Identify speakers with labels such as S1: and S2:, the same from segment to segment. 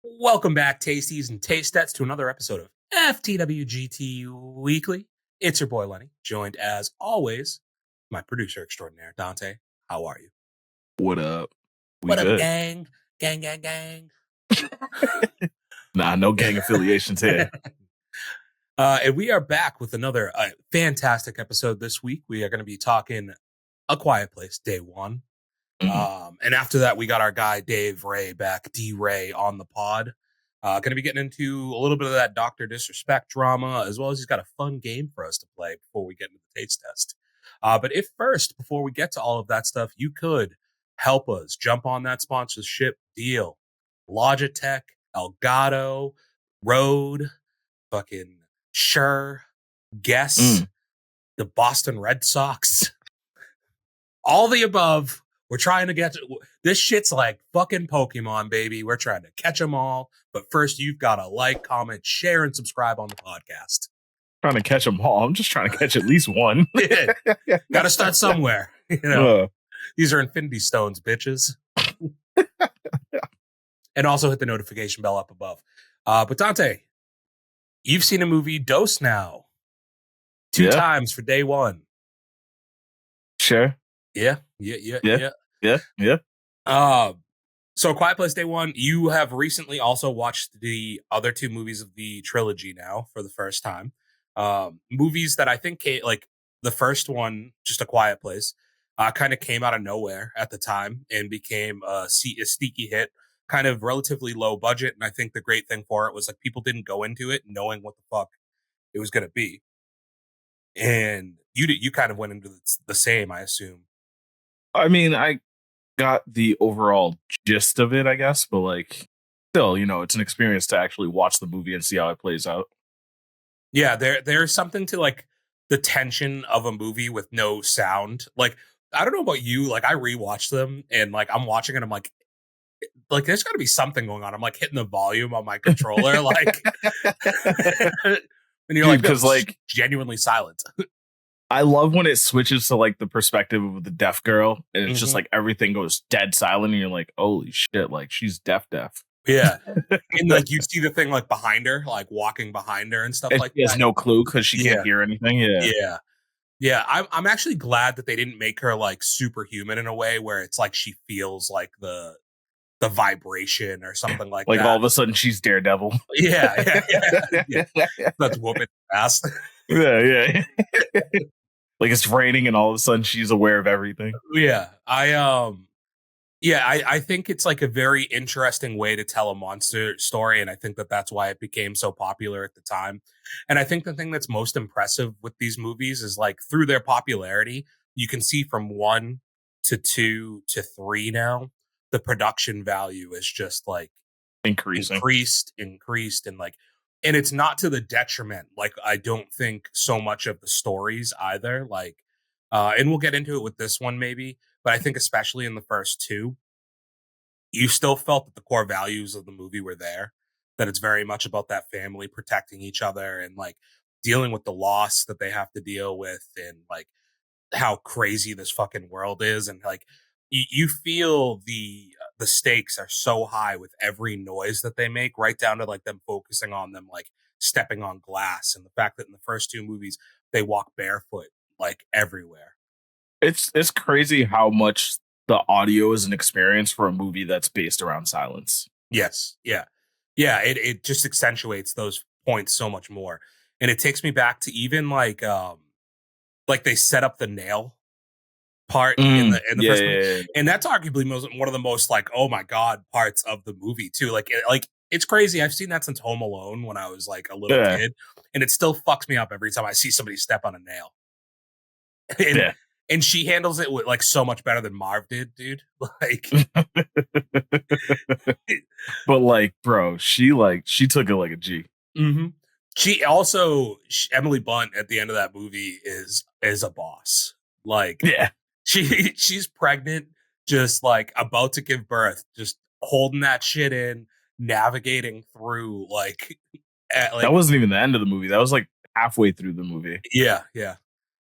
S1: Welcome back, Tasties and Tastettes, to another episode of FTWGT Weekly. It's your boy Lenny, joined as always, my producer extraordinaire, Dante. How are you?
S2: What up? We
S1: What up,
S2: good?
S1: gang? Gang, gang, gang.
S2: Nah, no gang affiliations here.
S1: And we are back with another fantastic episode this week. We are going to be talking A Quiet Place, Day 1. And after that, we got our guy Dave Ray back, D Ray, on the pod. Going to be getting into a little bit of that Dr. Disrespect drama, as well as he's got a fun game for us to play before we get into the taste test. But if first, before we get to all of that stuff, you could help us jump on that sponsorship deal. Logitech, Elgato, Rode, fucking Sure, Guess, the Boston Red Sox, all the above. We're trying to get this shit's like fucking Pokemon, baby. We're trying to catch them all. But first, you've got to like, comment, share, and subscribe on the podcast.
S2: Trying to catch them all. I'm just trying to catch at least one.
S1: Got to start somewhere. These are Infinity Stones, bitches. And also hit the notification bell up above. But Dante, you've seen a movie Dose now. Two times for day one.
S2: Sure.
S1: Yeah. So Quiet Place Day 1, you have recently also watched the other two movies of the trilogy now for the first time. Movies that I think like the first one, just A Quiet Place, kind of came out of nowhere at the time and became a sneaky hit, kind of relatively low budget. And I think the great thing for it was like people didn't go into it knowing what the fuck it was going to be. And you kind of went into the same, I assume.
S2: I mean, I got the overall gist of it, I guess, but like still, it's an experience to actually watch the movie and see how it plays out.
S1: Yeah, there's something to like the tension of a movie with no sound. Like, I don't know about you, like I rewatched them and like I'm watching it, I'm like there's got to be something going on. I'm like hitting the volume on my controller, like, and you're like, because like genuinely silent.
S2: I love when it switches to like the perspective of the deaf girl and it's just like everything goes dead silent and you're like, holy shit, like she's deaf.
S1: Yeah. And like you see the thing like behind her, like walking behind her and stuff like that.
S2: She has no clue because she can't hear anything.
S1: Yeah. I'm actually glad that they didn't make her like superhuman in a way where it's like she feels like the vibration or something like that.
S2: Like all of a sudden she's Daredevil.
S1: Yeah. That's whooping ass.
S2: Yeah. Like it's raining and all of a sudden she's aware of everything.
S1: Yeah. I think it's like a very interesting way to tell a monster story. And I think that that's why it became so popular at the time. And I think the thing that's most impressive with these movies is like through their popularity, you can see from 1 to 2 to 3 now, the production value is just like increased and like, and it's not to the detriment. Like, I don't think so much of the stories either. Like, and we'll get into it with this one maybe, but I think especially in the first two, you still felt that the core values of the movie were there, that it's very much about that family protecting each other and like dealing with the loss that they have to deal with and like how crazy this fucking world is. And like, you feel the stakes are so high with every noise that they make, right down to like them focusing on them, like stepping on glass. And the fact that in the first two movies, they walk barefoot like everywhere.
S2: It's crazy how much the audio is an experience for a movie that's based around silence.
S1: Yes. Yeah. It just accentuates those points so much more. And it takes me back to even like they set up the nail part in the first movie. And that's arguably one of the most like, oh my God, parts of the movie too. Like it's crazy. I've seen that since Home Alone when I was like a little kid, and it still fucks me up every time I see somebody step on a nail. And she handles it with like so much better than Marv did, dude. Like,
S2: but like, bro, she took it like a G.
S1: Mm-hmm. She also Emily Blunt at the end of that movie is a boss. Like, she's pregnant, just like about to give birth, just holding that shit in, navigating through like
S2: that wasn't even the end of the movie. That was like halfway through the movie.
S1: Yeah.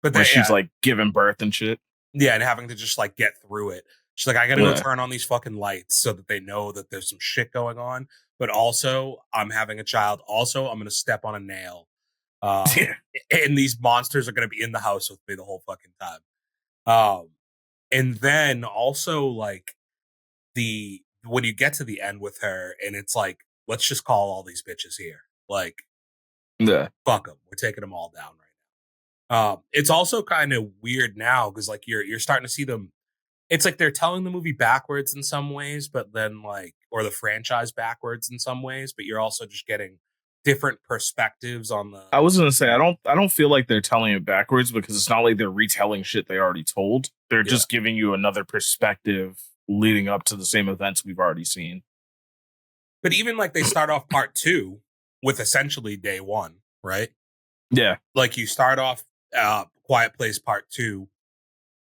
S1: But
S2: she's like giving birth and shit.
S1: Yeah, and having to just like get through it. She's like, I gotta go
S2: Yeah.
S1: turn on these fucking lights so that they know that there's some shit going on. But also, I'm having a child. Also, I'm gonna step on a nail. Um,
S2: Yeah.
S1: and these monsters are gonna be in the house with me the whole fucking time. Um, and then also like the when you get to the end with her, and it's like, let's just call all these bitches here. Like,
S2: Yeah.
S1: fuck them. We're taking them all down right now. It's also kind of weird now because like you're starting to see them. It's like they're telling the movie backwards in some ways, but then like, or the franchise backwards in some ways, but you're also just getting different perspectives on the.
S2: I was gonna say I don't feel like they're telling it backwards because it's not like they're retelling shit they already told. They're
S1: Yeah.
S2: just giving you another perspective leading up to the same events we've already seen.
S1: But even like they start off part two with essentially day one, right?
S2: Yeah.
S1: Like you start off Quiet Place Part Two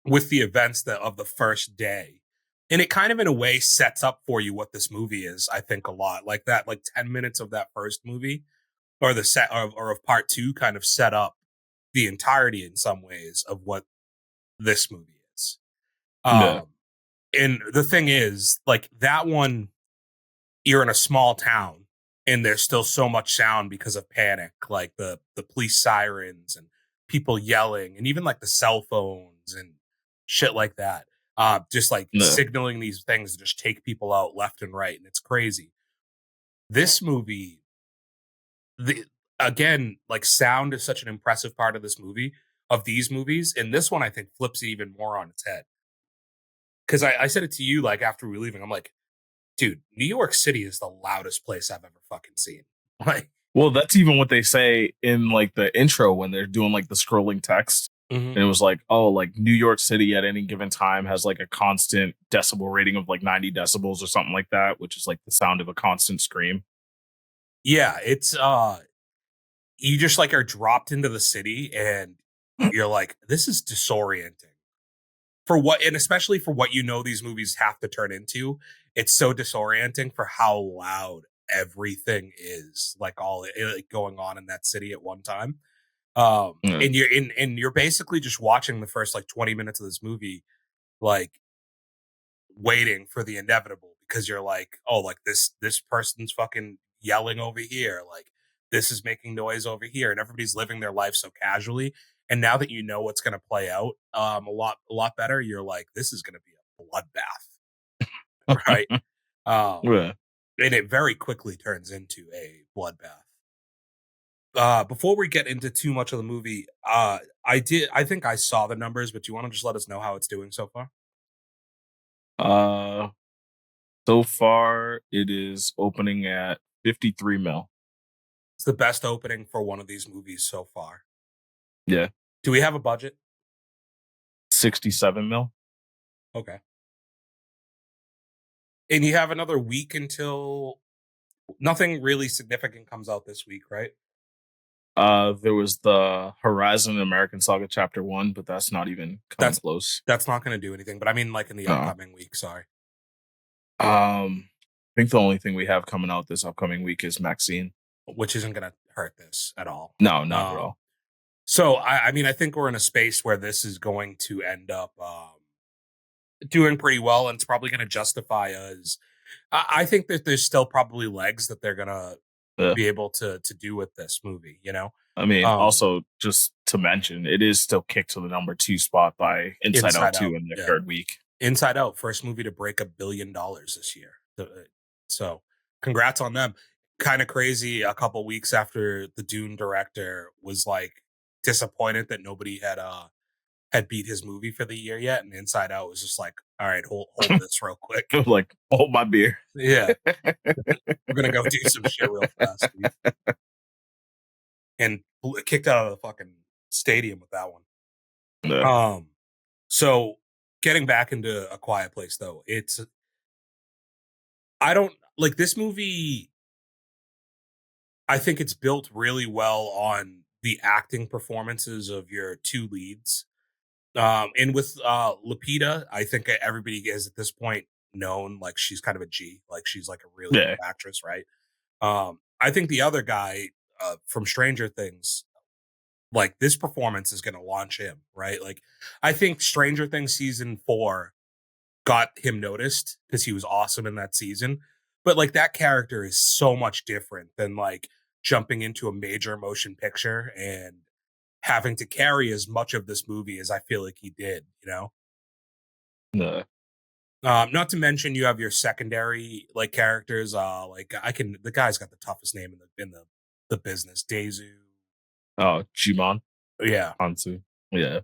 S1: with the events of the first day. And it kind of in a way sets up for you what this movie is, I think a lot. Like that, like 10 minutes of that first movie or the set or of part two kind of set up the entirety in some ways of what this movie is.
S2: Yeah.
S1: Um and the thing is, like that one, you're in a small town and there's still so much sound because of panic, like the police sirens and people yelling and even like the cell phones and shit like that. Just like
S2: Yeah.
S1: signaling these things to just take people out left and right. And it's crazy. This movie, the again, like sound is such an impressive part of this movie, of these movies. And this one I think flips it even more on its head. Cause I said it to you like after we were leaving, I'm like, dude, New York City is the loudest place I've ever fucking seen. Like,
S2: Well, that's even what they say in like the intro when they're doing like the scrolling text.
S1: mhm.
S2: And it was like, oh, like New York City at any given time has like a constant decibel rating of like 90 decibels or something like that, which is like the sound of a constant scream.
S1: Yeah, it's you just like are dropped into the city and you're like, this is disorienting. For what, and especially for what these movies have to turn into, it's so disorienting for how loud everything is, like all like going on in that city at one time.
S2: Yeah.
S1: And you're basically just watching the first like 20 minutes of this movie, like waiting for the inevitable because you're like, oh, like this person's fucking yelling over here, like this is making noise over here, and everybody's living their life so casually. And now that you know what's going to play out a lot better, you're like, this is going to be a bloodbath, right? Um,
S2: Yeah.
S1: and it very quickly turns into a bloodbath. Before we get into too much of the movie, I think I saw the numbers, but do you want to just let us know how it's doing so far?
S2: Uh, so far it is opening at 53 mil.
S1: It's the best opening for one of these movies so far.
S2: Yeah.
S1: Do we have a budget?
S2: 67 mil.
S1: Okay. And you have another week until nothing really significant comes out this week, right?
S2: There was the Horizon American Saga Chapter 1, but that's not even coming
S1: That's
S2: close.
S1: that's not going to do anything, but I mean like in the
S2: No.
S1: upcoming week, sorry.
S2: I think the only thing we have coming out this upcoming week is Maxine.
S1: Which isn't going to hurt this at all.
S2: No, not at
S1: Um
S2: all.
S1: so I mean I think we're in a space where this is going to end up doing pretty well, and it's probably going to justify us. I think that there's still probably legs that they're going to
S2: Yeah.
S1: be able to do with this movie, you know?
S2: I mean,
S1: Um
S2: also just to mention, it is still kicked to the number 2 spot by Inside Out
S1: Inside
S2: 2
S1: Out.
S2: in the
S1: Yeah.
S2: third week.
S1: Inside Out, first movie to break $1 billion this year. So, congrats on them. Kind of crazy. A couple weeks after the Dune director was like disappointed that nobody had beat his movie for the year yet, and Inside Out was just like, all right, hold this real quick.
S2: Like, hold my beer.
S1: Yeah, we're gonna go do some shit real fast, dude. And kicked out of the fucking stadium with that one.
S2: Yeah.
S1: So getting back into A Quiet Place though, I don't like this movie. I think it's built really well on the acting performances of your two leads. And with Lupita, I think everybody is at this point known like she's kind of a G, like she's like a really
S2: Yeah.
S1: good actress, right? I think the other guy from Stranger Things, like this performance is going to launch him, right? Like I think Stranger Things season 4 got him noticed because he was awesome in that season. But like that character is so much different than like jumping into a major motion picture and having to carry as much of this movie as I feel like he did, you know?
S2: No.
S1: Not to mention you have your secondary like characters. Like I can the guy's got the toughest name in the business. Dazu.
S2: Oh, Jimon
S1: Yeah.
S2: Hansu. Yeah.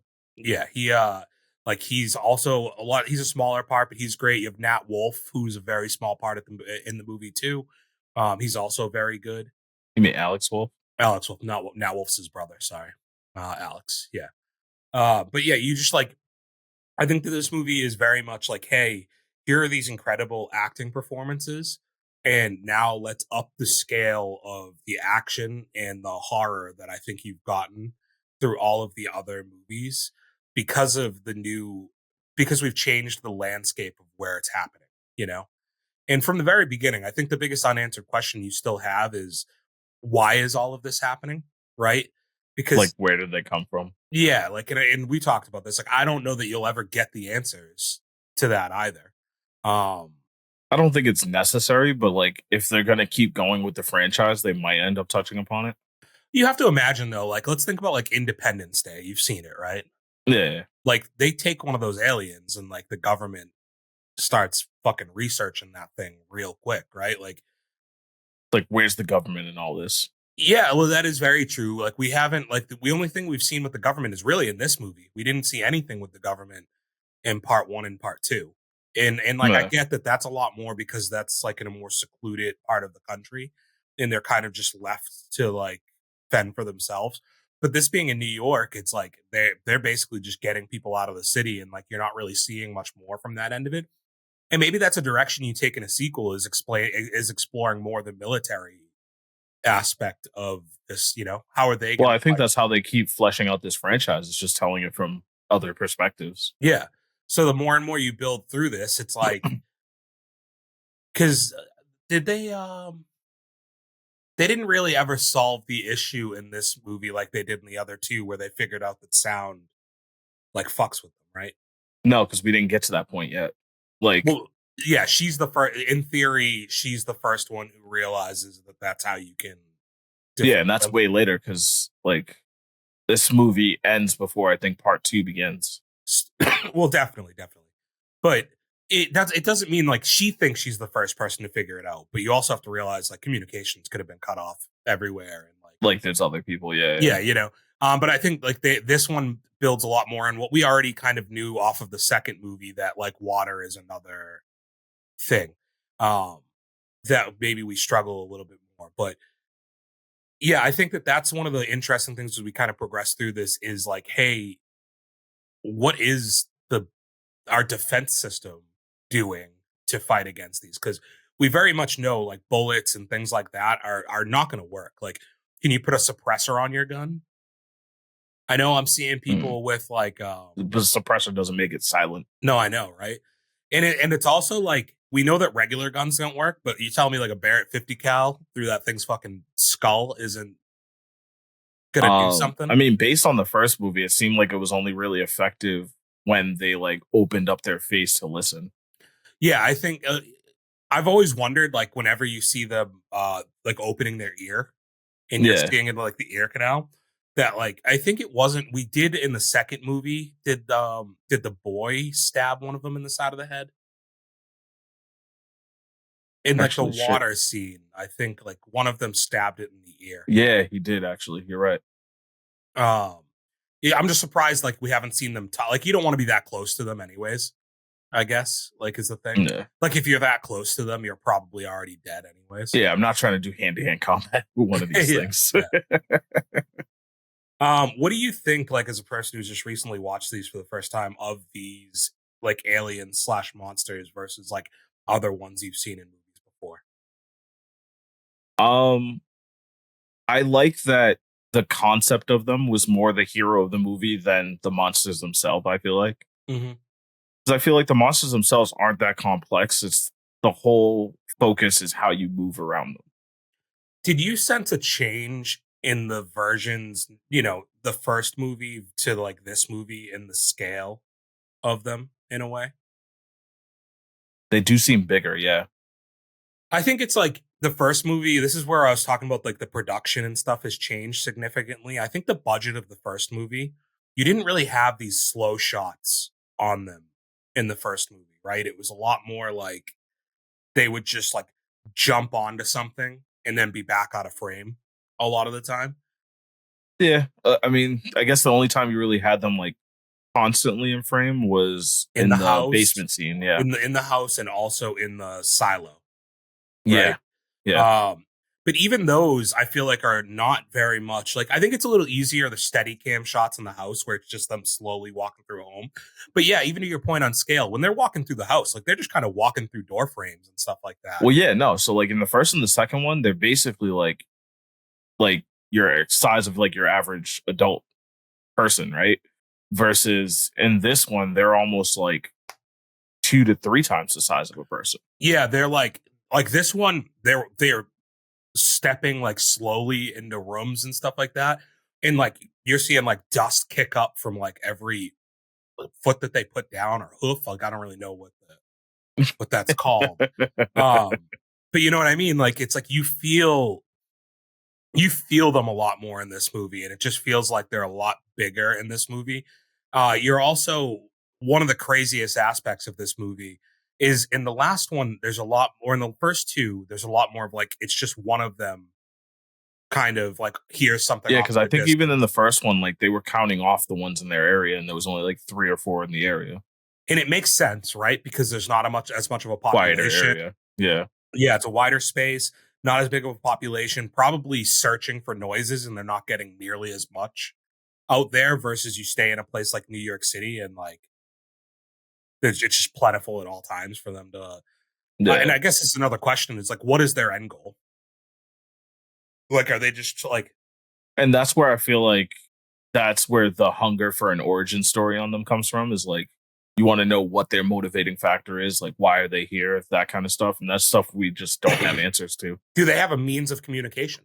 S1: Yeah. Like he's also a lot he's a smaller part, but he's great. You have Nat Wolf, who's a very small part of in the movie too. He's also very good.
S2: You mean Alex Wolf?
S1: Alex Wolf, not Nat Wolf's his brother, sorry. Alex. Yeah. But yeah, you just like I think that this movie is very much like, hey, here are these incredible acting performances, and now let's up the scale of the action and the horror that I think you've gotten through all of the other movies because of because we've changed the landscape of where it's happening, you know? And from the very beginning, I think the biggest unanswered question you still have is why is all of this happening? Right?
S2: Like,
S1: Because
S2: where did they come from?
S1: yeah, like, and we talked about this. Like, I don't know that you'll ever get the answers to that either. Um,
S2: I don't think it's necessary, but like, if they're gonna keep going with the franchise, they might end up touching upon it.
S1: you have to imagine though, like, let's think about like Independence Day. You've seen it, right?
S2: Yeah.
S1: Like, they take one of those aliens, and like the government starts fucking researching that thing real quick, right? Like,
S2: Like, where's the government in all this?
S1: yeah, well, that is very true. Like, we haven't like the only thing we've seen with the government is really in this movie. We didn't see anything with the government in part one and part two. And like I
S2: Yeah.
S1: get that that's a lot more because that's like in a more secluded part of the country and they're kind of just left to like fend for themselves. But this being in New York, it's like they're basically just getting people out of the city and like you're not really seeing much more from that end of it. And maybe that's a direction you take in a sequel is exploring more the military aspect of this, you know, how are they
S2: Well,
S1: going to
S2: I think
S1: fight?
S2: that's how they keep fleshing out this franchise. It's just telling it from other perspectives.
S1: Yeah. So the more and more you build through this, it's like cuz did they didn't really ever solve the issue in this movie like they did in the other two where they figured out that sound like fucks with them, right?
S2: No, because we didn't get to that point yet. Like,
S1: Well, yeah, she's the first in theory, she's the first one who realizes that that's how you can
S2: yeah,
S1: defeat
S2: and that's
S1: them.
S2: way later because like this movie ends before I think part two begins.
S1: Well, definitely, definitely. But it doesn't mean like she thinks she's the first person to figure it out, but you also have to realize like communications could have been cut off everywhere and like
S2: Like, there's other people. Yeah,
S1: yeah,
S2: yeah.
S1: you know. But I think like this one builds a lot more on what we already kind of knew off of the second movie that like water is another thing. Um, that maybe we struggle a little bit more, but yeah, I think that that's one of the interesting things as we kind of progress through this is like, hey, what is the our defense system doing to fight against these? Because we very much know like bullets and things like that are not going to work. Like, can you put a suppressor on your gun? I know I'm seeing
S2: Mm.
S1: people with like
S2: The suppressor doesn't make it silent.
S1: no, I know, right? And it's also like we know that regular guns don't work, but you tell me like a Barrett 50 cal through that thing's fucking skull isn't gonna do
S2: I
S1: something.
S2: mean, based on the first movie, it seemed like it was only really effective when they like opened up their face to listen.
S1: Yeah, I think I've always wondered like whenever you see them like opening their ear and you're
S2: Yeah,
S1: seeing into like the ear canal that like I think it wasn't we did in the second movie did the boy stab one of them in the side of the head in like the
S2: actually, shit.
S1: water scene. I think like one of them stabbed it in the ear.
S2: Yeah, he did actually. You're right.
S1: Um, yeah, I'm just surprised like we haven't seen them like you don't want to be that close to them anyways. I guess like is the thing.
S2: Yeah,
S1: Like if you're that close to them, you're probably already dead anyways.
S2: yeah. I'm not trying to do hand to hand combat with one of these
S1: Yeah,
S2: things.
S1: yeah. What do you think, like, as a person who's just recently watched these for the first time, of these like aliens slash monsters versus like other ones you've seen in movies before?
S2: um, I like that the concept of them was more the hero of the movie than the monsters themselves. I feel like
S1: Hmm.
S2: because I feel like the monsters themselves aren't that complex. It's the whole focus is how you move around them.
S1: Did you sense a change in the versions, you know, the first movie to like this movie in the scale of them in a way?
S2: They do seem bigger, yeah.
S1: I think it's like the first movie. This is where I was talking about like the production and stuff has changed significantly. I think the budget of the first movie, you didn't really have these slow shots on them in the first movie, right? It was a lot more like they would just like jump onto something and then be back out of frame a lot of the time
S2: Yeah, I mean, I guess the only time you really had them like constantly in frame was
S1: in
S2: in
S1: the
S2: the
S1: house,
S2: basement scene. Yeah,
S1: in the house, and also in the silo,
S2: yeah,
S1: right?
S2: yeah.
S1: Um, but even those, I feel like are not very much like. I think it's a little easier the steady cam shots in the house where it's just them slowly walking through a home. But yeah, even to your point on scale, when they're walking through the house, like they're just kind of walking through door frames and stuff like that.
S2: Well, yeah, no. So like in the first and the second one, they're basically like your size of like your average adult person, right? Versus in this one, they're almost like 2 to 3 times the size of a person.
S1: Yeah, they're like this one. They're stepping like slowly into rooms and stuff like that, and like you're seeing like dust kick up from like every foot that they put down or hoof. Like I don't really know what that's called. Um, but you know what I mean? Like it's like you feel them a lot more in this movie, and it just feels like they're a lot bigger in this movie. You're also one of the craziest aspects of this movie is in the last one, there's a lot more in the first two, there's a lot more of like it's just one of them kind of like hears something
S2: Yeah,
S1: off
S2: because
S1: in
S2: I
S1: the
S2: think even in the
S1: distance.
S2: first one, like they were counting off the ones in their area, and there was only like 3 or 4 in the area,
S1: And it makes sense, right? Because there's not a much as much of a
S2: quieter
S1: population.
S2: area. Yeah,
S1: Yeah, it's a wider space, not as big of a population, probably searching for noises and they're not getting nearly as much out there versus you stay in a place like New York City and like it's just plentiful at all times for them to and
S2: yeah.
S1: I guess it's another question is like what is their end goal? Like are they just like
S2: And that's where I feel like that's where the hunger for an origin story on them comes from. Is like you want to know what their motivating factor is, like why are they here, that kind of stuff, and that's stuff we just don't have answers to.
S1: do they have a means of communication?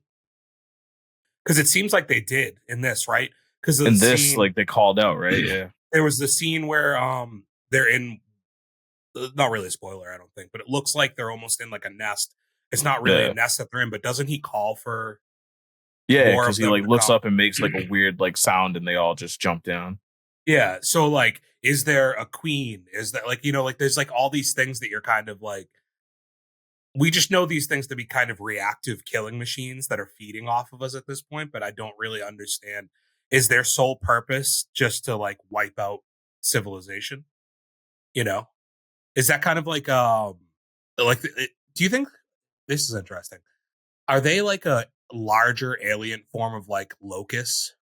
S1: Because it seems like they did in this, right? Because of the
S2: And this,
S1: scene
S2: like they called out, right? Yeah,
S1: there was the scene where they're in not really a spoiler, I don't think, but it looks like they're almost in like a nest. It's not really a
S2: yeah.
S1: nest that they're in, but doesn't he call for
S2: Yeah,
S1: more
S2: because
S1: of
S2: he
S1: them
S2: like
S1: to
S2: looks
S1: come?
S2: up and makes like a weird like sound, and they all just jump down.
S1: Yeah. So like, is there a queen? Is that like, like there's like all these things that you're kind of like, we just know these things to be kind of reactive killing machines that are feeding off of us at this point, but I don't really understand. Is their sole purpose just to like wipe out civilization? You know? Is that kind of like do you think this is interesting? Are they like a larger alien form of like locusts?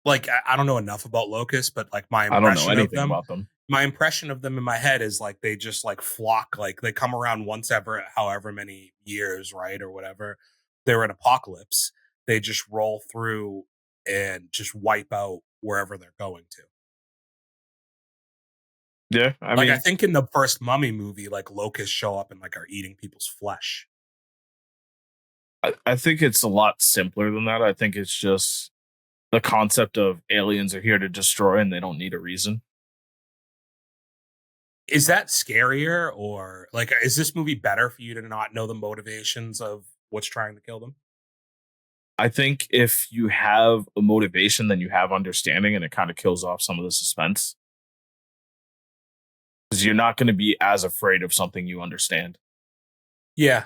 S1: Like I don't know enough about locusts, but like
S2: I don't know anything about them.
S1: my impression of them in my head is like they just like flock, like they come around once ever, however many years, right, or whatever. They're an apocalypse. They just roll through and just wipe out wherever they're going to.
S2: Yeah, I
S1: Like I
S2: mean,
S1: think in the first Mummy movie, like locusts show up and like are eating people's flesh.
S2: I think it's a lot simpler than that. I think it's just the concept of aliens are here to destroy, and they don't need a reason.
S1: Is that scarier or like is this movie better for you to not know the motivations of what's trying to kill them?
S2: I think if you have a motivation, then you have understanding, and it kind of kills off some of the suspense because you're not going to be as afraid of something you understand.
S1: Yeah.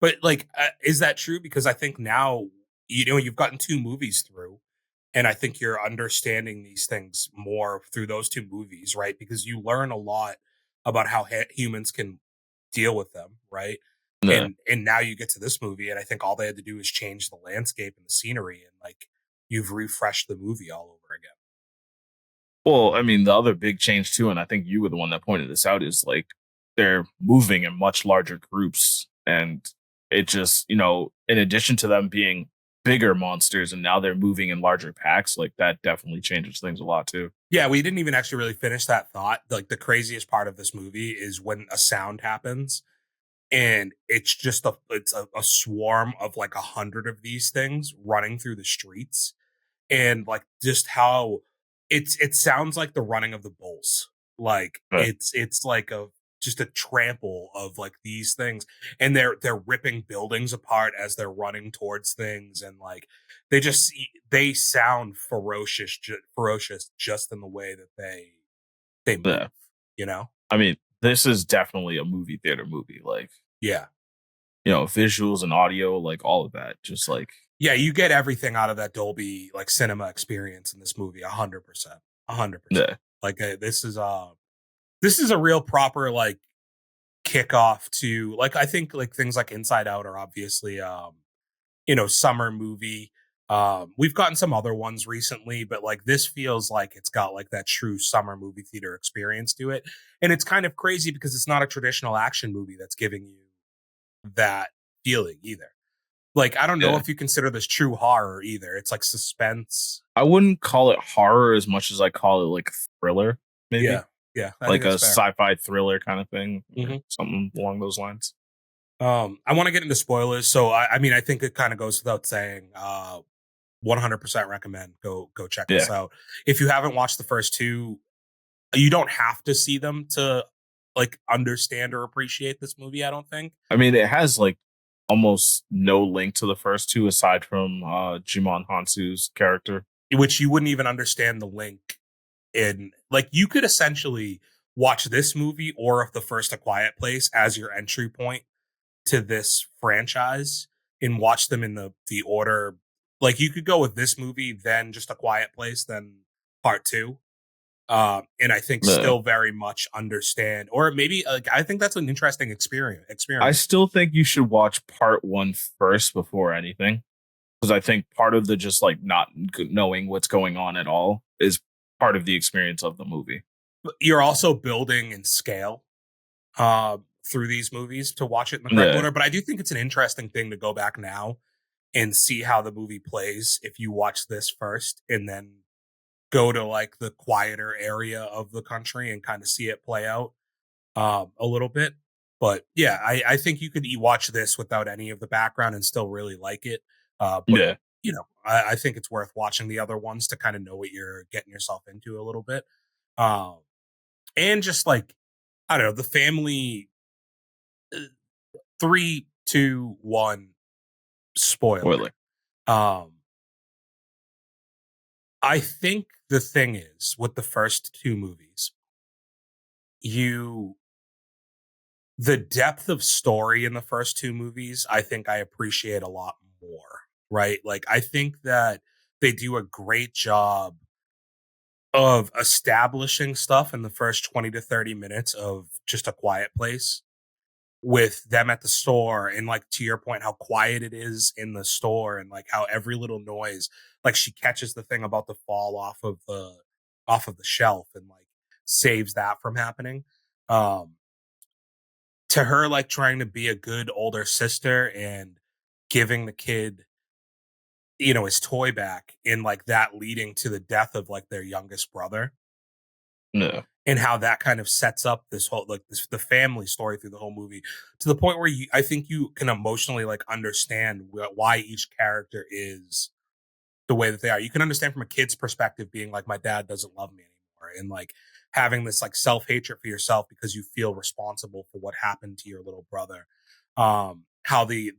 S1: But like is that true because I think now you've gotten two movies through and I think you're understanding these things more through those two movies, right? Because you learn a lot about how humans can deal with them, right?
S2: Yeah.
S1: And now you get to this movie and I think all they had to do is change the landscape and the scenery and like you've refreshed the movie all over again.
S2: Well, I mean, the other big change too, and I think you were the one that pointed this out, is like they're moving in much larger groups. And it just, in addition to them being bigger monsters and now they're moving in larger packs, like that definitely changes things a lot too.
S1: Yeah, we didn't even actually really finish that thought. Like the craziest part of this movie is when a sound happens and it's just a swarm of like 100 of these things running through the streets and like just how it sounds like the running of the bulls Like
S2: Right.
S1: it's like a just a trample of like these things, and they're ripping buildings apart as they're running towards things, and like they sound ferocious just in the way that they move,
S2: Yeah.
S1: you know?
S2: I mean, this is definitely a movie theater movie. Like,
S1: Yeah.
S2: visuals and audio, like all of that. Just like,
S1: Yeah, you get everything out of that Dolby like cinema experience in this movie 100%. 100%.
S2: yeah.
S1: Like this is a real proper like kickoff to like I think like things like Inside Out are obviously summer movie. We've gotten some other ones recently, but like this feels like it's got like that true summer movie theater experience to it. And it's kind of crazy because it's not a traditional action movie that's giving you that feeling either. Like I don't know
S2: Yeah.
S1: if you consider this true horror either. It's like suspense.
S2: I wouldn't call it horror as much as I call it like thriller, maybe
S1: Yeah. Yeah, I think
S2: like a
S1: that's fair.
S2: sci-fi thriller kind of thing, or
S1: Mhm.
S2: something along those lines.
S1: I want to get into spoilers, so I mean, I think it kind of goes without saying. 100% recommend. Go check this
S2: Yeah.
S1: out. If you haven't watched the first two, you don't have to see them to like understand or appreciate this movie. I don't think,
S2: I mean, it has like almost no link to the first two aside from Jimon Hansu's character.
S1: which you wouldn't even understand the link in. Like, you could essentially watch this movie or the first A Quiet Place as your entry point to this franchise and watch them in the order. Like you could go with this movie, then just A Quiet Place, then part two. And I think
S2: Yeah.
S1: still very much understand, or maybe like I think that's an interesting
S2: I
S1: experiment.
S2: still think you should watch part one first before anything, because I think part of the just like not knowing what's going on at all is part of the experience of the movie.
S1: But you're also building in scale through these movies to watch it in the correct
S2: Yeah.
S1: order. But I do think it's an interesting thing to go back now and see how the movie plays if you watch this first and then go to like the quieter area of the country and kind of see it play out a little bit. But yeah, I think you could watch this without any of the background and still really like it. But
S2: Yeah.
S1: I think it's worth watching the other ones to kind of know what you're getting yourself into a little bit. Um, and just like I don't know, the family 3, 2, 1 spoiler.
S2: Spoiler.
S1: Um, I think the thing is with the first two movies, you the depth of story in the first two movies, I think I appreciate a lot more, right? Like, I think that they do a great job of establishing stuff in the first 20 to 30 minutes of just A Quiet Place with them at the store. And, like, to your point, how quiet it is in the store and like how every little noise, like, she catches the thing about to fall off of the shelf and like saves that from happening. Um, to her like trying to be a good older sister and giving the kid his toy back and like that leading to the death of like their youngest brother
S2: Yeah.
S1: and how that kind of sets up this whole like this the family story through the whole movie to the point where I think you can emotionally like understand why each character is the way that they are. You can understand from a kid's perspective being like, my dad doesn't love me anymore. And like having this like self hatred for yourself because you feel responsible for what happened to your little brother. How the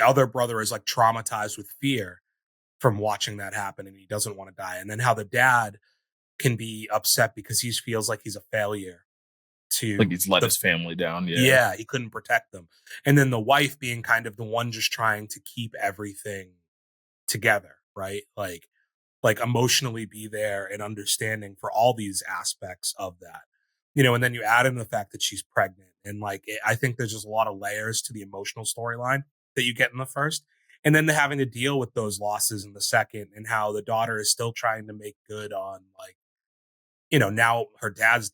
S1: other brother is like traumatized with fear from watching that happen and he doesn't want to die. And then how the dad can be upset because he feels like he's a failure
S2: Like
S1: to
S2: he's let
S1: the
S2: his family down. Yeah.
S1: yeah, he couldn't protect them. And then the wife being kind of the one just trying to keep everything together, right? Like emotionally be there and understanding for all these aspects of that. And then you add in the fact that she's pregnant and like I think there's just a lot of layers to the emotional storyline that you get in the first. And then having to deal with those losses in the second and how the daughter is still trying to make good on like, now her dad's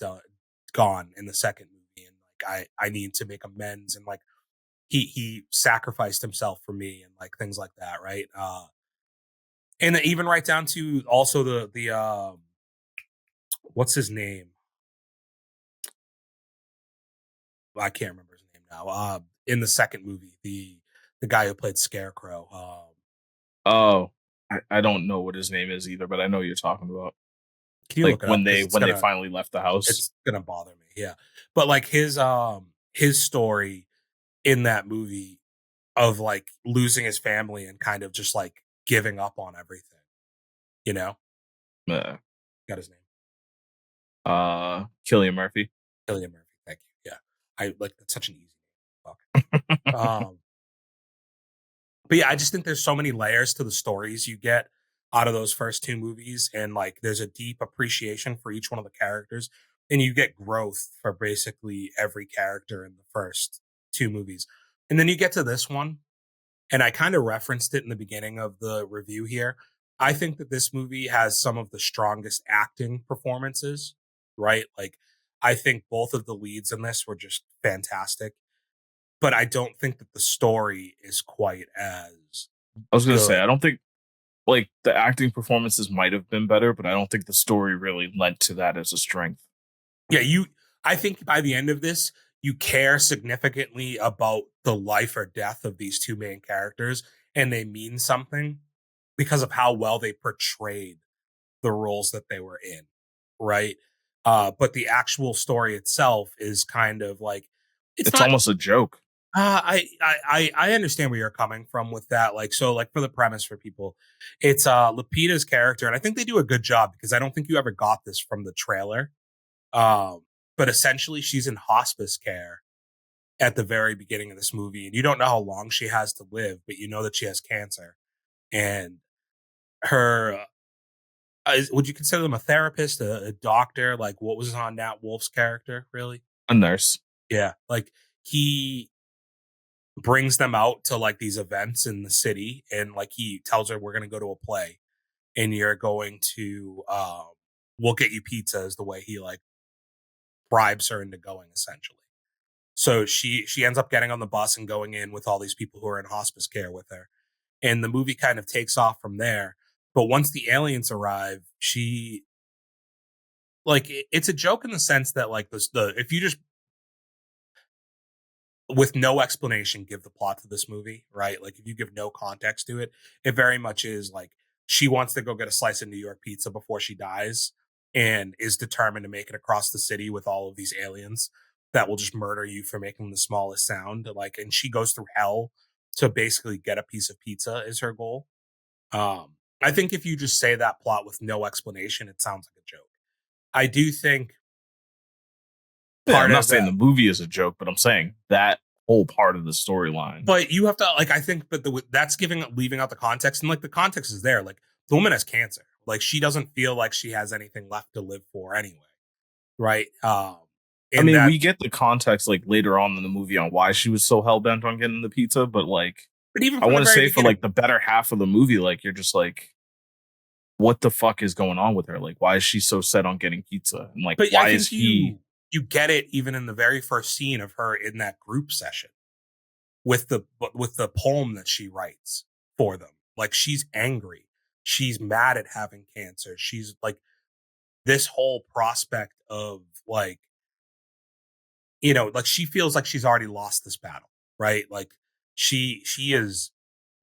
S1: gone in the second movie and like I need to make amends and like he sacrificed himself for me and like things like that, right? And even right down to also the what's his name? I can't remember his name now. In the second movie, the guy who played Scarecrow.
S2: Oh, I don't know what his name is either, but I know you're talking about.
S1: Can you
S2: Like
S1: look it up? Because
S2: when they finally left the house.
S1: it's gonna bother me. Yeah. But like his story in that movie of like losing his family and kind of just like giving up on everything, you know?
S2: Uh,
S1: Got his name.
S2: Killian Murphy.
S1: Killian Murphy. Thank you. Yeah. I like that's such an easy name. Fuck. But yeah, I just think there's so many layers to the stories you get out of those first two movies, and like there's a deep appreciation for each one of the characters, and you get growth for basically every character in the first two movies. And then you get to this one, and I kind of referenced it in the beginning of the review here. I think that this movie has some of the strongest acting performances, right? Like, I think both of the leads in this were just fantastic, but I don't think that the story is quite as
S2: I was gonna say
S1: good.
S2: I don't think like the acting performances might have been better, but I don't think the story really lent to that as a strength.
S1: Yeah, I think by the end of this, you care significantly about the life or death of these two main characters, and they mean something because of how well they portrayed the roles that they were in, right? But the actual story itself is kind of like it's
S2: It's
S1: not.
S2: almost a joke.
S1: I understand where you're coming from with that. Like, so like for the premise for people, it's Lupita's character, and I think they do a good job because I don't think you ever got this from the trailer. Um, but essentially, she's in hospice care at the very beginning of this movie, and you don't know how long she has to live, but you know that she has cancer. And her, would you consider them a therapist, a doctor? Like, what was on Nat Wolf's character, really?
S2: A nurse.
S1: Yeah, like he brings them out to like these events in the city, and like he tells her, "We're going to go to a play, and you're going to, we'll get you pizza," is the way he like bribes her into going, essentially. So she ends up getting on the bus and going in with all these people who are in hospice care with her. And the movie kind of takes off from there. But once the aliens arrive, she like it's a joke in the sense that like this the if you just with no explanation give the plot to this movie, right? Like if you give no context to it, it very much is like she wants to go get a slice of New York pizza before she dies and is determined to make it across the city with all of these aliens that will just murder you for making the smallest sound. Like, and she goes through hell to basically get a piece of pizza is her goal. I think if you just say that plot with no explanation, it sounds like a joke. I do think
S2: Yeah,
S1: part
S2: I'm not
S1: of
S2: saying
S1: that.
S2: the movie is a joke, but I'm saying that whole part of the storyline.
S1: But you have to like I think, but that's giving leaving out the context, and like the context is there. Like the woman has cancer. Like she doesn't feel like she has anything left to live for anyway, right?
S2: I
S1: And
S2: mean,
S1: that,
S2: we get the context like later on in the movie on why she was so hell bent on getting the pizza, but like
S1: but even
S2: I
S1: from the
S2: want to
S1: very
S2: say for like
S1: beginning,
S2: the better half of the movie, like you're just like, what the fuck is going on with her? Like, why is she so set on getting pizza? And like,
S1: but I
S2: why is
S1: think
S2: he?
S1: you get it even in the very first scene of her in that group session with the poem that she writes for them. Like she's angry, she's mad at having cancer. She's like this whole prospect of like like she feels like she's already lost this battle, right? Like she is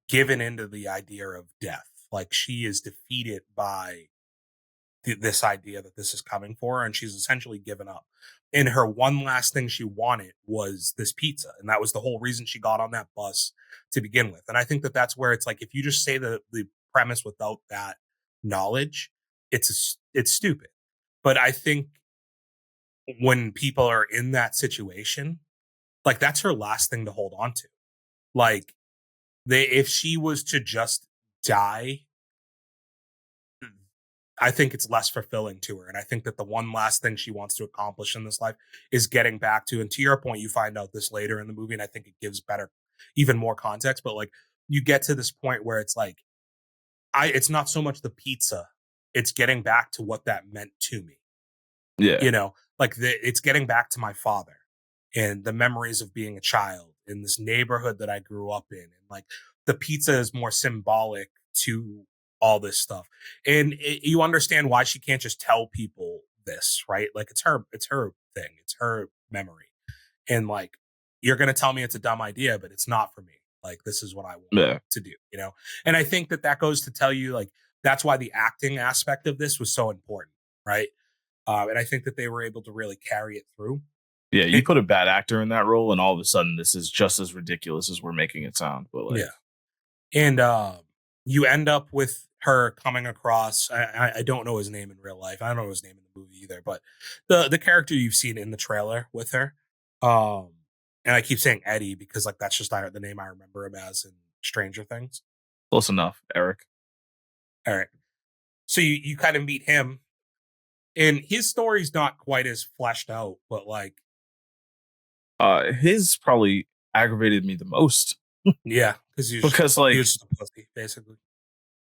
S1: given into the idea of death. Like she is defeated by this idea that this is coming for her, and she's essentially given up. And her one last thing she wanted was this pizza, and that was the whole reason she got on that bus to begin with. And I think that that's where it's like if you just say the premise without that knowledge, it's stupid. But I think when people are in that situation, like that's her last thing to hold on to. Like they if she was to just die, I think it's less fulfilling to her. And I think that the one last thing she wants to accomplish in this life is getting back to, and to your point, you find out this later in the movie, and I think it gives better, even more context. But like you get to this point where it's like, it's not so much the pizza, it's getting back to what that meant to me.
S2: Yeah,
S1: Like it's getting back to my father and the memories of being a child in this neighborhood that I grew up in. And like the pizza is more symbolic to all this stuff. And you understand why she can't just tell people this, right? Like it's her thing, it's her memory. And like, you're going to tell me it's a dumb idea, but it's not for me. Like, this is what I want
S2: yeah.
S1: to do. And I think that goes to tell you, like, that's why the acting aspect of this was so important right? And I think that they were able to really carry it through.
S2: Yeah, you
S1: It,
S2: put a bad actor in that role, and all of a sudden, this is just as ridiculous as we're making it sound. But like,
S1: yeah, and you end up with her coming across. I don't know his name in real life. I don't know his name in the movie either. But the character you've seen in the trailer with her, um, and I keep saying Eddie because like that's just the name I remember him as in Stranger Things.
S2: close enough, Eric.
S1: All right, so you kind of meet him, and his story's not quite as fleshed out, but like
S2: His probably aggravated me the most
S1: yeah, because
S2: because,
S1: he was
S2: like,
S1: just a pussy basically.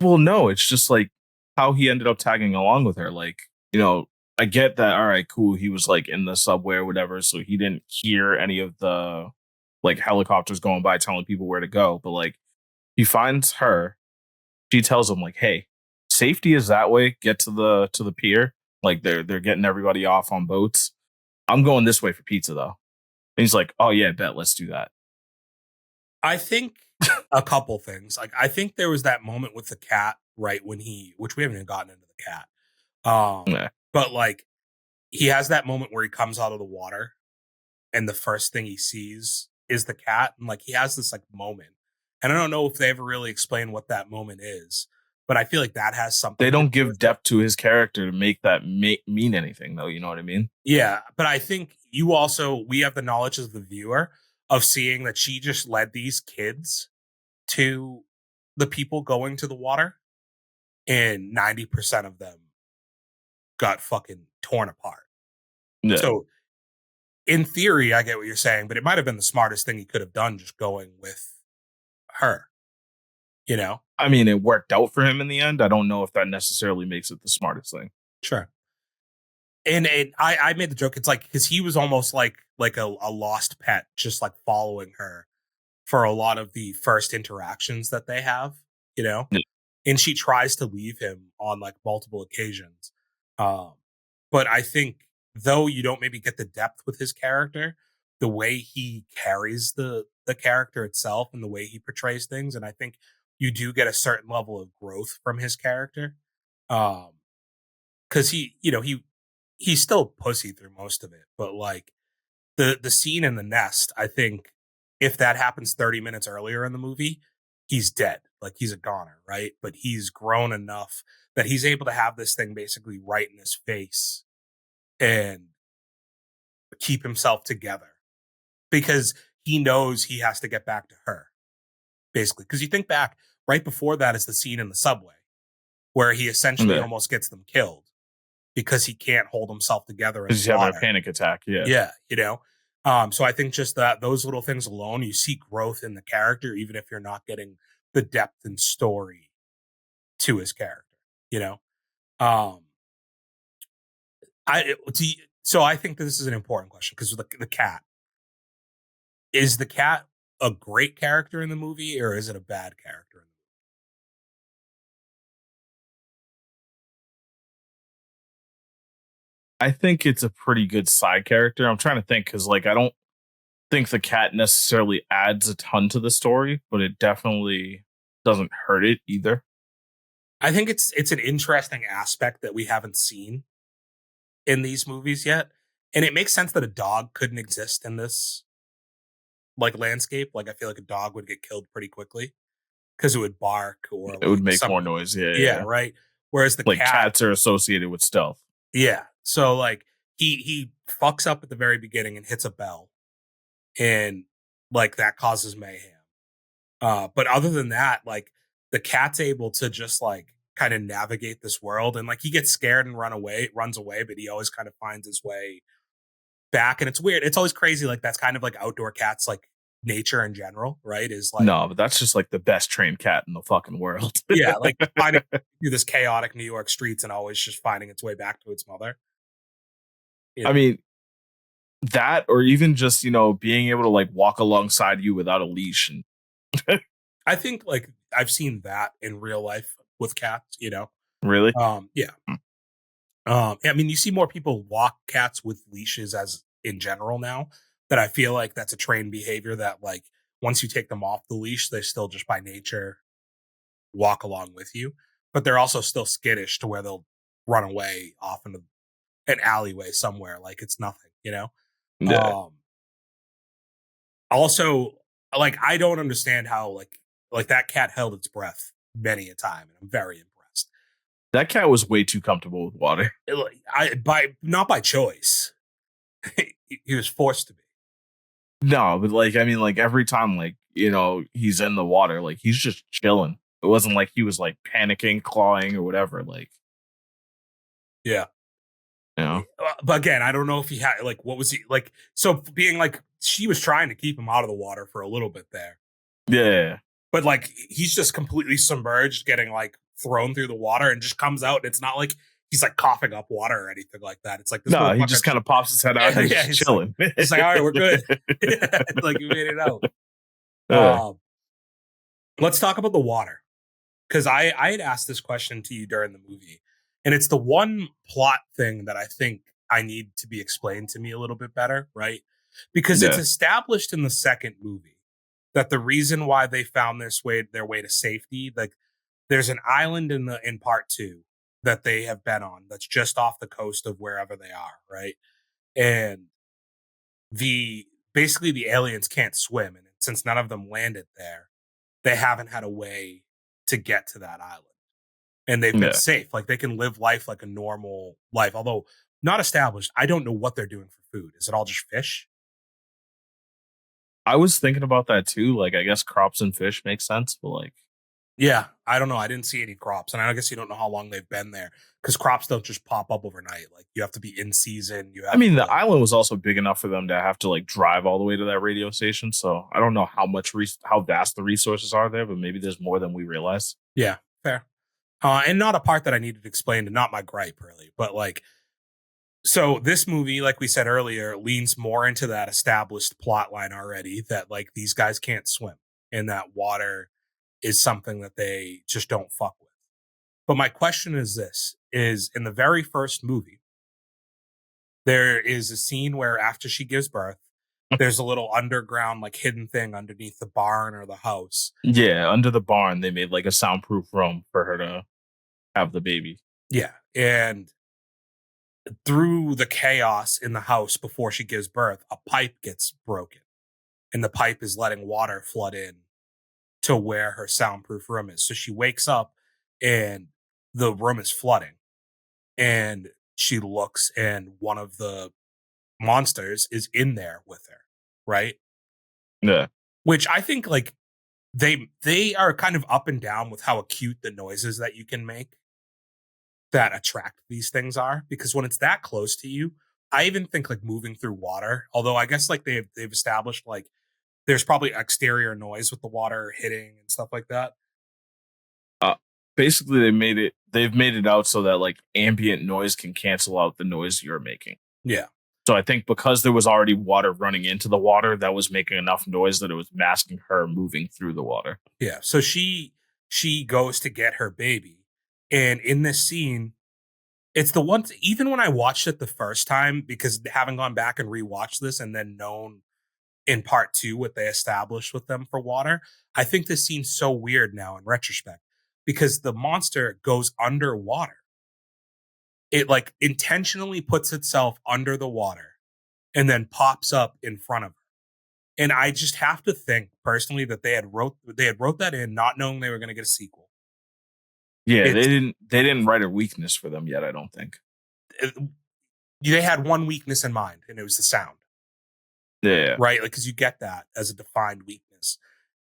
S2: well, no, it's just like how he ended up tagging along with her. Like, you know, I get that. All right, cool. He was like in the subway or whatever, so he didn't hear any of the like helicopters going by telling people where to go. But like, he finds her. She tells him like, "Hey, safety is that way. Get to the pier. Like they're getting everybody off on boats. I'm going this way for pizza though." And he's like, "Oh yeah, bet. Let's do that."
S1: I think a couple things. Like I think there was that moment with the cat, right, when which we haven't even gotten into the cat.
S2: Yeah.
S1: But like he has that moment where he comes out of the water and the first thing he sees is the cat. And like he has this like moment. And I don't know if they ever really explain what that moment is, but I feel like that has
S2: They
S1: something to
S2: don't
S1: do
S2: give
S1: with it.
S2: depth to his character to make that mean anything, though. You know what I mean?
S1: Yeah. But I think we have the knowledge as the viewer of seeing that she just led these kids to the people going to the water, and 90% of them got fucking torn apart.
S2: Yeah.
S1: So, in theory, I get what you're saying, but it might have been the smartest thing he could have done just going with her, you know?
S2: I mean, it worked out for him in the end. I don't know if that necessarily makes it the smartest thing.
S1: Sure. And I made the joke. It's like, because he was almost like a lost pet, just like following her for a lot of the first interactions that they have, you know?
S2: Yeah.
S1: And she tries to leave him on like multiple occasions. Um, but I think though you don't maybe get the depth with his character, the way he carries the character itself and the way he portrays things, and I think you do get a certain level of growth from his character. Because he's still pussy through most of it, but like the scene in the nest, I think if that happens 30 minutes earlier in the movie, he's dead. Like he's a goner, right? But he's grown enough that he's able to have this thing basically right in his face and keep himself together because he knows he has to get back to her, basically. Because you think back, right before that is the scene in the subway where he essentially
S2: Yeah.
S1: almost gets them killed because he can't hold himself together in the
S2: He's having a
S1: water.
S2: panic attack. Yeah.
S1: Yeah, you know. So I think just that those little things alone, you see growth in the character, even if you're not getting the depth and story to his character. You know, um, so I think that this is an important question because the cat is the cat a great character in the movie or is it a bad character?
S2: I think it's a pretty good side character. I'm trying to think because, like, I don't think the cat necessarily adds a ton to the story, but it definitely doesn't hurt it either.
S1: I think it's an interesting aspect that we haven't seen in these movies yet, and it makes sense that a dog couldn't exist in this like landscape. Like I feel like a dog would get killed pretty quickly because it would bark or
S2: It would
S1: like
S2: make
S1: some
S2: more noise. Yeah, yeah,
S1: yeah,
S2: yeah.
S1: right. Whereas the
S2: Like
S1: cat,
S2: cats are associated with stealth.
S1: yeah. So like he fucks up at the very beginning and hits a bell, and like that causes mayhem. But other than that, like the cat's able to just like kind of navigate this world, and like he gets scared and runs away, but he always kind of finds his way back. And it's weird. It's always crazy. Like that's kind of like outdoor cats, like nature in general, right? Is like
S2: No, but that's just like the best trained cat in the fucking world.
S1: yeah, like finding through this chaotic New York streets and always just finding its way back to its mother. You
S2: I
S1: know,
S2: mean, that or even just, being able to like walk alongside you without a leash. And
S1: I think like I've seen that in real life with cats.
S2: really?
S1: Yeah.
S2: Hmm.
S1: I mean, you see more people walk cats with leashes as in general now. That I feel like that's a trained behavior that like once you take them off the leash, they still just by nature walk along with you, but they're also still skittish to where they'll run away off into an alleyway somewhere like it's nothing, you know?
S2: Yeah.
S1: Um, Also, like I don't understand how like that cat held its breath many a time, and I'm very impressed.
S2: That cat was way too comfortable with water.
S1: I by not by choice, he was forced to be.
S2: No, but like I mean, like every time, like he's in the water, like he's just chilling. It wasn't like he was like panicking, clawing, or whatever. Like
S1: Yeah,
S2: you know,
S1: but again, I don't know if he had like what was he like. So being like she was trying to keep him out of the water for a little bit there,
S2: yeah.
S1: but like he's just completely submerged, getting like thrown through the water, and just comes out. And it's not like he's like coughing up water or anything like that. It's like this
S2: No, he
S1: motherfucker.
S2: just kind of pops his head out and
S1: Yeah,
S2: he's
S1: yeah.
S2: just chilling.
S1: He's like, all right, we're good. Like you made it out.
S2: Yeah,
S1: Um, let's talk about the water because I had asked this question to you during the movie, and it's the one plot thing that I think I need to be explained to me a little bit better, right? Because it's
S2: yeah,
S1: established in the second movie that the reason why they found their way to safety, like there's an island in part two that they have been on that's just off the coast of wherever they are, right? And the basically the aliens can't swim, and since none of them landed there, they haven't had a way to get to that island, and they've been
S2: yeah.
S1: safe. Like they can live life like a normal life, although not established. I don't know what they're doing for food. Is it all just fish?
S2: I was thinking about that too. Like, I guess crops and fish make sense, but like,
S1: Yeah, I don't know. I didn't see any crops, and I guess you don't know how long they've been there because crops don't just pop up overnight. Like you have to be in season. You
S2: I
S1: have
S2: mean, the
S1: to.
S2: island was also big enough for them to have to like drive all the way to that radio station. So I don't know how much how vast the resources are there, but maybe there's more than we realize.
S1: Yeah, fair. And not a part that I needed explained, and not my gripe really, but like so this movie, like we said earlier, leans more into that established plot line already that like these guys can't swim and that water is something that they just don't fuck with. But my question is this is in the very first movie, there is a scene where after she gives birth, there's a little underground, like hidden thing underneath the barn or the house.
S2: Yeah, under the barn, they made like a soundproof room for her to have the baby.
S1: Yeah. And through the chaos in the house before she gives birth, a pipe gets broken and the pipe is letting water flood in to where her soundproof room is. So she wakes up and the room is flooding and she looks and one of the monsters is in there with her, right?
S2: Yeah,
S1: Which I think like they are kind of up and down with how acute the noises that you can make that attract these things are because when it's that close to you, I even think like moving through water, although I guess like they've established like there's probably exterior noise with the water hitting and stuff like that.
S2: uh, basically they've made it out so that like ambient noise can cancel out the noise you're making.
S1: Yeah.
S2: So I think because there was already water running into the water, that was making enough noise that it was masking her moving through the water.
S1: Yeah. So she goes to get her baby. And in this scene, it's the one even when I watched it the first time, because having gone back and rewatched this and then known in part two what they established with them for water, I think this scene's so weird now in retrospect because the monster goes underwater. It like intentionally puts itself under the water and then pops up in front of her. And I just have to think personally that they had wrote that in not knowing they were going to get a sequel.
S2: Yeah,
S1: It's
S2: they didn't write a weakness for them yet, I don't think.
S1: it, they had one weakness in mind and it was the sound,
S2: Yeah.
S1: right? Like cuz you get that as a defined weakness.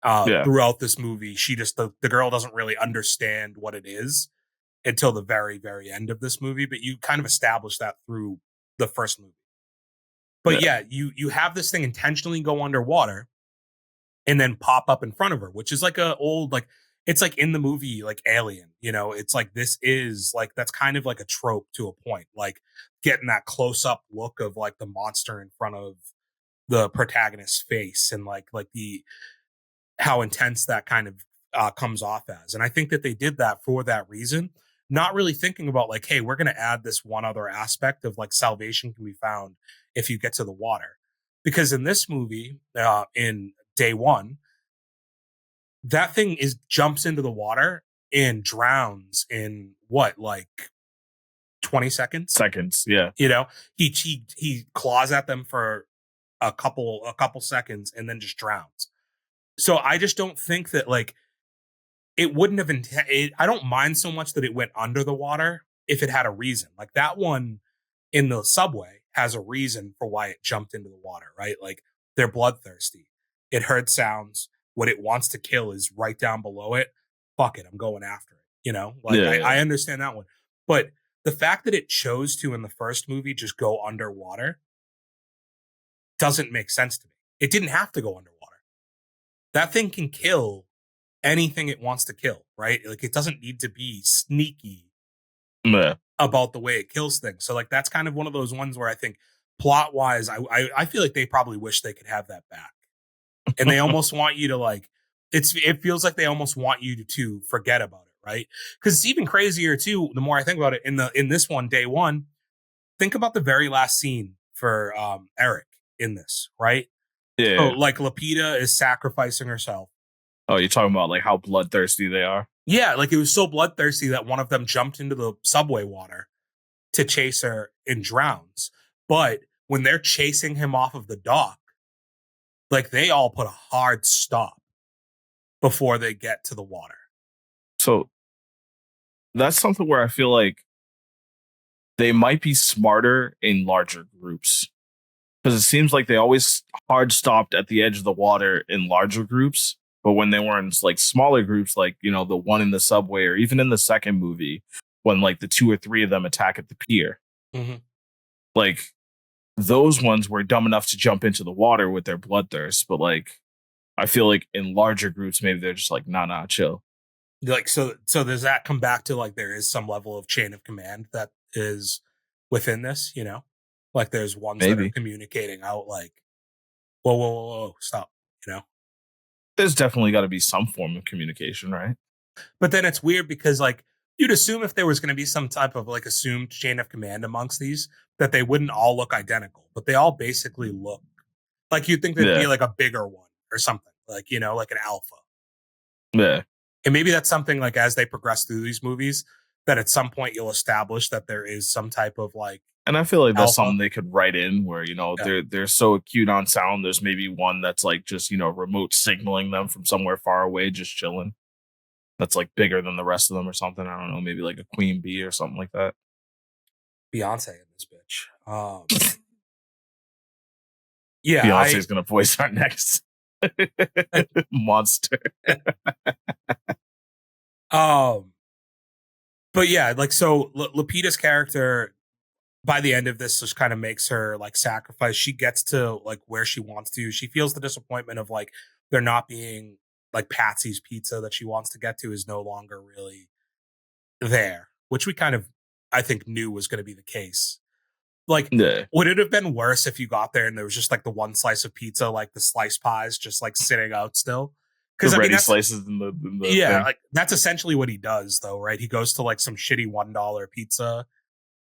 S2: Yeah.
S1: Throughout this movie, she just the girl doesn't really understand what it is until the very very end of this movie, but you kind of establish that through the first movie. But
S2: Yeah.
S1: yeah, you have this thing intentionally go underwater and then pop up in front of her, which is like a old like it's like in the movie like Alien, you know, it's like this is like that's kind of like a trope to a point, like getting that close up look of like the monster in front of the protagonist's face and like the how intense that kind of comes off as. And I think that they did that for that reason, not really thinking about like, hey, we're going to add this one other aspect of like salvation can be found if you get to the water. Because in this movie, in day one, that thing is jumps into the water and drowns in what like 20 seconds.
S2: Seconds, yeah.
S1: You know, he claws at them for a couple seconds and then just drowns. So I just don't think that like it wouldn't have I don't mind so much that it went under the water if it had a reason. Like that one in the subway has a reason for why it jumped into the water, right? Like they're bloodthirsty. It heard sounds. What it wants to kill is right down below it. Fuck it, I'm going after it. You know, like
S2: Yeah,
S1: I
S2: yeah.
S1: understand that one. But the fact that it chose to in the first movie just go underwater doesn't make sense to me. It didn't have to go underwater. That thing can kill anything it wants to kill, right? Like it doesn't need to be sneaky
S2: Yeah.
S1: about the way it kills things. So like that's kind of one of those ones where I think plot wise, I feel like they probably wish they could have that back, and they almost want you to like it feels like they almost want you to forget about it, right? Because it's even crazier too. The more I think about it in this one, day one, think about the very last scene for Eric in this, right?
S2: Yeah,
S1: So
S2: yeah.
S1: like Lapita is sacrificing herself.
S2: Oh, you're talking about like how bloodthirsty they are?
S1: Yeah, like it was so bloodthirsty that one of them jumped into the subway water to chase her and drowns. But when they're chasing him off of the dock, like they all put a hard stop before they get to the water.
S2: So that's something where I feel like they might be smarter in larger groups, because it seems like they always hard stopped at the edge of the water in larger groups. But when they were in like smaller groups, like, you know, the one in the subway or even in the second movie, when like the two or three of them attack at the pier,
S1: Mm-hmm.
S2: like those ones were dumb enough to jump into the water with their bloodthirst. But like, I feel like in larger groups, maybe they're just like, nah, chill.
S1: Like so does that come back to like there is some level of chain of command that is within this, you know? Like there's ones that are
S2: Maybe.
S1: communicating out like, whoa, stop, you know?
S2: There's definitely got to be some form of communication, right?
S1: But then it's weird because like you'd assume if there was going to be some type of like assumed chain of command amongst these, that they wouldn't all look identical, but they all basically look like you'd think there'd be
S2: Yeah.
S1: like a bigger one or something, like, you know, like an alpha.
S2: Yeah.
S1: And maybe that's something like as they progress through these movies, that at some point you'll establish that there is some type of like
S2: And I feel like that's
S1: alpha.
S2: something they could write in where, you know,
S1: Yeah.
S2: they're so acute on sound. There's maybe one that's like just, you know, remote signaling them from somewhere far away, just chilling. That's like bigger than the rest of them or something. I don't know, maybe like a queen bee or something like that.
S1: Beyonce in this bitch. Yeah,
S2: Beyonce is gonna voice our next monster.
S1: um, but yeah, like so Lupita's character by the end of this just kind of makes her like sacrifice. She gets to like where she wants to. She feels the disappointment of like there not being like Patsy's pizza that she wants to get to is no longer really there, which we kind of I think knew was going to be the case. Like,
S2: Yeah,
S1: would it have been worse if you got there and there was just like the one slice of pizza, like the slice pies, just like sitting out still?
S2: the
S1: Because I mean,
S2: ready
S1: that's
S2: slices in the
S1: yeah,
S2: thing.
S1: like that's essentially what he does, though, right? He goes to like some shitty $1 pizza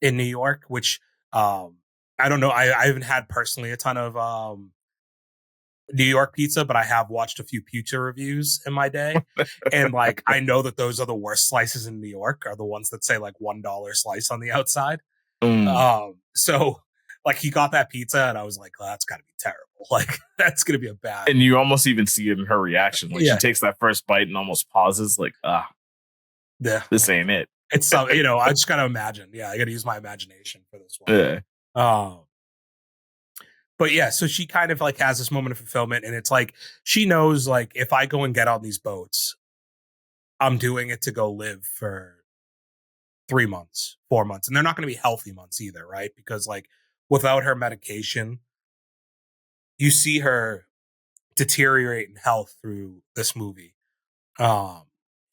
S1: in New York, which um I don't know. I haven't had personally a ton of New York pizza, but I have watched a few pizza reviews in my day. And like I know that those are the worst slices in New York, are the ones that say like $1 slice on the outside.
S2: Mm.
S1: So like he got that pizza and I was like, oh, that's gotta be terrible. Like that's gonna be a bad.
S2: And you almost even see it in her reaction. Like she
S1: Yeah.
S2: takes that first bite and almost pauses, like,
S1: Yeah.
S2: this ain't it.
S1: It's so, you know, I just gotta imagine. Yeah, I gotta use my imagination for this one.
S2: Yeah.
S1: Um, but yeah, so she kind of like has this moment of fulfillment, and it's like she knows like if I go and get on these boats, I'm doing it to go live for 3 months, 4 months, and they're not going to be healthy months either, right? Because like without her medication, you see her deteriorate in health through this movie. Um,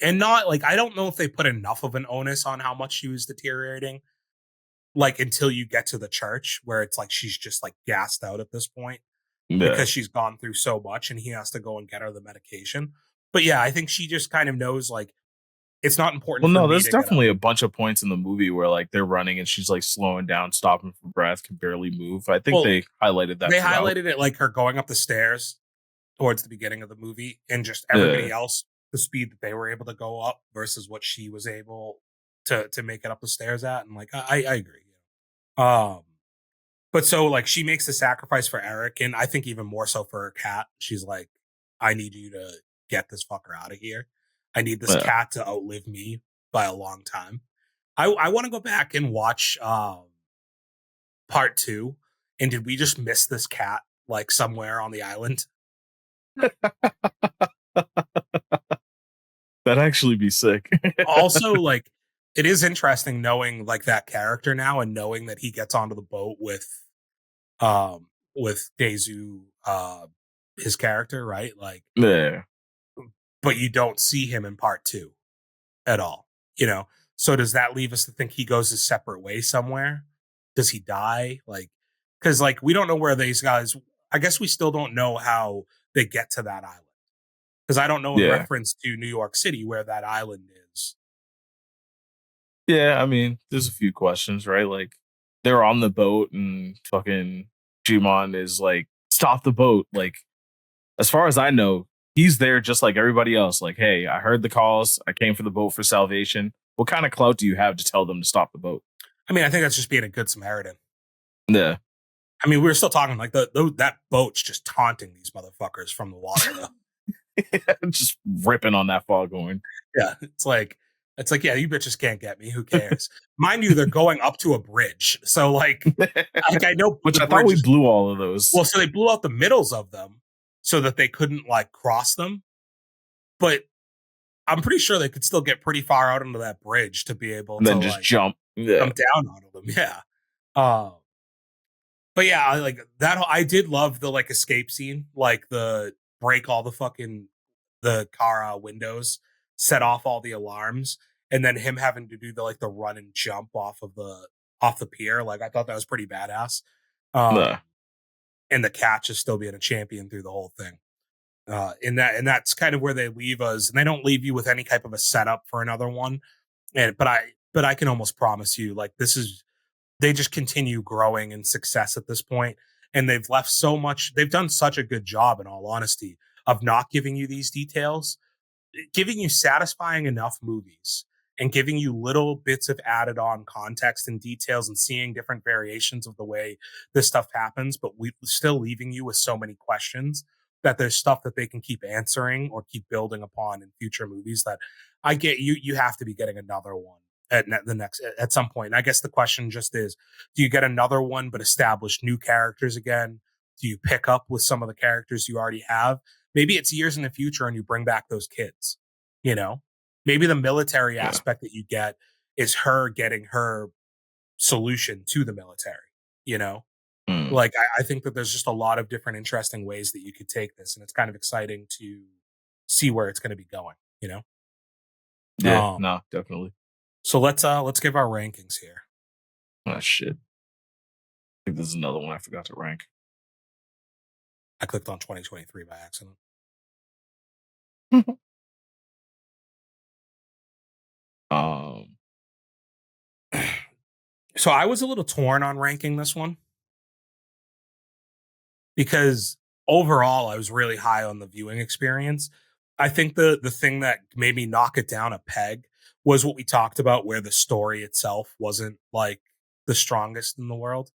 S1: and not like I don't know if they put enough of an onus on how much she was deteriorating, like until you get to the church where it's like she's just like gassed out at this point
S2: Yeah.
S1: because she's gone through so much and he has to go and get her the medication. But yeah, I think she just kind of knows like it's not important
S2: Well,
S1: for
S2: no,
S1: me
S2: there's
S1: to get up.
S2: definitely a bunch of points in the movie where like they're running and she's like slowing down, stopping for breath, can barely move. I think
S1: Well,
S2: they highlighted that
S1: they
S2: throughout.
S1: highlighted it like her going up the stairs towards the beginning of the movie and just
S2: Yeah.
S1: everybody else, the speed that they were able to go up versus what she was able to make it up the stairs at. And like I agree. Um, but so like she makes the sacrifice for Eric, and I think even more so for her cat. She's like, I need you to get this fucker out of here. I need this
S2: Yeah.
S1: cat to outlive me by a long time. I want to go back and watch part two. And did we just miss this cat like somewhere on the island?
S2: That'd actually be sick.
S1: Also, like it is interesting knowing like that character now and knowing that he gets onto the boat with Daezu his character, right? Like,
S2: Yeah.
S1: but you don't see him in part two at all, you know? So does that leave us to think he goes his separate way somewhere? Does he die? Like, because like we don't know where these guys. I guess we still don't know how they get to that island because I don't know in
S2: Yeah.
S1: reference to New York City where that island is.
S2: Yeah, I mean, there's a few questions, right? Like they're on the boat and fucking Jimon is like, stop the boat. Like, as far as I know, he's there just like everybody else. Like, hey, I heard the calls. I came for the boat for salvation. What kind of clout do you have to tell them to stop the boat?
S1: I mean, I think that's just being a good Samaritan.
S2: Yeah.
S1: I mean, we were still talking like that boat's just taunting these motherfuckers from the water, though.
S2: Just ripping on that foghorn.
S1: Yeah, it's like, yeah, you bitches can't get me. Who cares? Mind you, they're going up to a bridge, so like I know
S2: Which
S1: the
S2: I thought
S1: bridge
S2: we
S1: is
S2: blew all of those.
S1: well, so they blew out the middles of them so that they couldn't like cross them, but I'm pretty sure they could still get pretty far out onto that bridge to be able
S2: And
S1: to
S2: then just
S1: like
S2: jump. Yeah.
S1: jump down onto them. Yeah. Uh, but yeah, I like that. I did love the like escape scene, like the break all the fucking the car windows, set off all the alarms, and then him having to do the like the run and jump off the pier. Like I thought that was pretty badass.
S2: Nah.
S1: And the catch is still being a champion through the whole thing. And that's kind of where they leave us, and they don't leave you with any type of a setup for another one. But I can almost promise you, like this is they just continue growing in success at this point, and they've left so much. They've done such a good job, in all honesty, of not giving you these details, giving you satisfying enough movies and giving you little bits of added on context and details and seeing different variations of the way this stuff happens, but we still leaving you with so many questions that there's stuff that they can keep answering or keep building upon in future movies that I get you have to be getting another one the next at some point. And I guess the question just is, do you get another one but establish new characters again? Do you pick up with some of the characters you already have? Maybe it's years in the future and you bring back those kids, you know? Maybe the military
S2: Yeah.
S1: aspect that you get is her getting her solution to the military, you know?
S2: Mm.
S1: Like, I think that there's just a lot of different interesting ways that you could take this, and it's kind of exciting to see where it's going to be going, you know?
S2: Yeah.
S1: Um,
S2: No, definitely.
S1: so let's give our rankings here.
S2: Oh, shit. I think this is another one I forgot to rank.
S1: I clicked on 2023 by accident.
S2: um,
S1: So I was a little torn on ranking this one because overall I was really high on the viewing experience. I think the thing that made me knock it down a peg was what we talked about, where the story itself wasn't like the strongest in the world.